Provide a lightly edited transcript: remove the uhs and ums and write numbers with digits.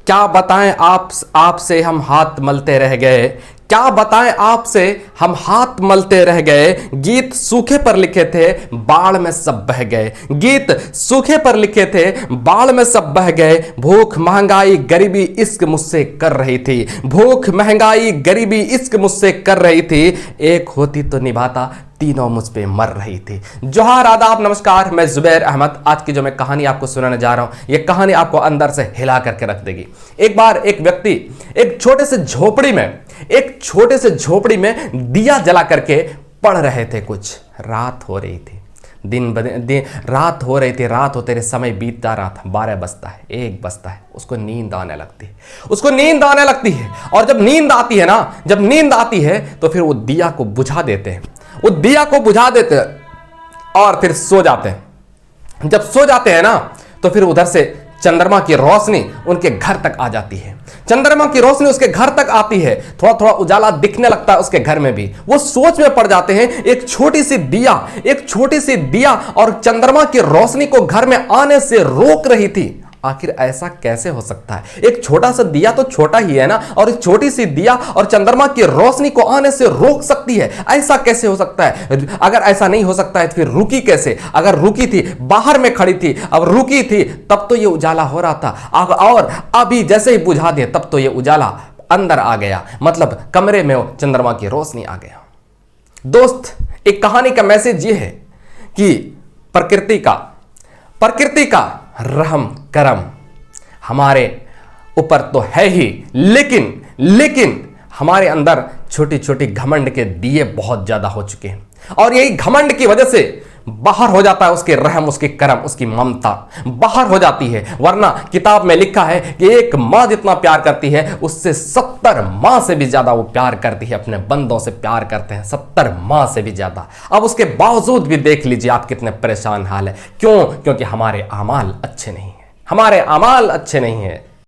क्या बताएं आपसे हम हाथ मलते रह गए, क्या बताएं आपसे हम हाथ मलते रह गए। गीत सूखे पर लिखे थे, बाढ़ में सब बह गए। गीत सूखे पर लिखे थे, बाढ़ में सब बह गए। भूख महंगाई गरीबी इश्क मुझसे कर रही थी, भूख महंगाई गरीबी इश्क मुझसे कर रही थी। एक होती तो निभाता, तीनों मुझ पे मर रही थी। जोहार, आदाब, नमस्कार। मैं जुबैर अहमद। आज की जो मैं कहानी आपको सुनाने जा रहा हूं, यह कहानी आपको अंदर से हिला करके रख देगी। एक बार एक व्यक्ति एक छोटे से झोपड़ी में दिया जला करके पढ़ रहे थे। कुछ रात हो रही थी, रात हो रही थी। रात होते रहे, समय बीतता रहा था। 12 बजता है, 1 बजता है, उसको नींद आने लगती है। और जब नींद आती है तो फिर वो दिया को बुझा देते हैं, और फिर सो जाते हैं। जब सो जाते हैं ना, तो फिर उधर से चंद्रमा की रोशनी उनके घर तक आ जाती है। चंद्रमा की रोशनी उसके घर तक आती है, थोड़ा थोड़ा उजाला दिखने लगता है उसके घर में भी। वो सोच में पड़ जाते हैं, एक छोटी सी दिया और चंद्रमा की रोशनी को घर में आने से रोक रही थी। आखिर ऐसा कैसे हो सकता है? एक छोटा सा दिया तो छोटा ही है ना, और एक छोटी सी दिया और चंद्रमा की रोशनी को आने से रोक सकती है। ऐसा कैसे हो सकता है? अगर ऐसा नहीं हो सकता है तो फिर रुकी कैसे? अगर रुकी थी, बाहर में खड़ी थी, अब रुकी थी, तब तो ये उजाला हो रहा था। और अभी जैसे ही बुझा दिया, तब तो ये उजाला अंदर आ गया, मतलब कमरे में चंद्रमा की रोशनी आ गया। दोस्त, एक कहानी का मैसेज ये है कि प्रकृति का रहम करम हमारे ऊपर तो है ही, लेकिन हमारे अंदर छोटी छोटी घमंड के दिए बहुत ज्यादा हो चुके हैं, और यही घमंड की वजह से बाहर हो जाता है उसके रहम, उसके करम, उसकी ममता बाहर हो जाती है। वरना किताब में लिखा है कि एक मां जितना प्यार करती है, उससे 70 मां से भी ज्यादा वो प्यार करती है। अपने बंदों से प्यार करते हैं 70 मां से भी ज्यादा। अब उसके बावजूद भी देख लीजिए आप कितने परेशान हाल है। क्यों? क्योंकि हमारे अमाल अच्छे नहीं है,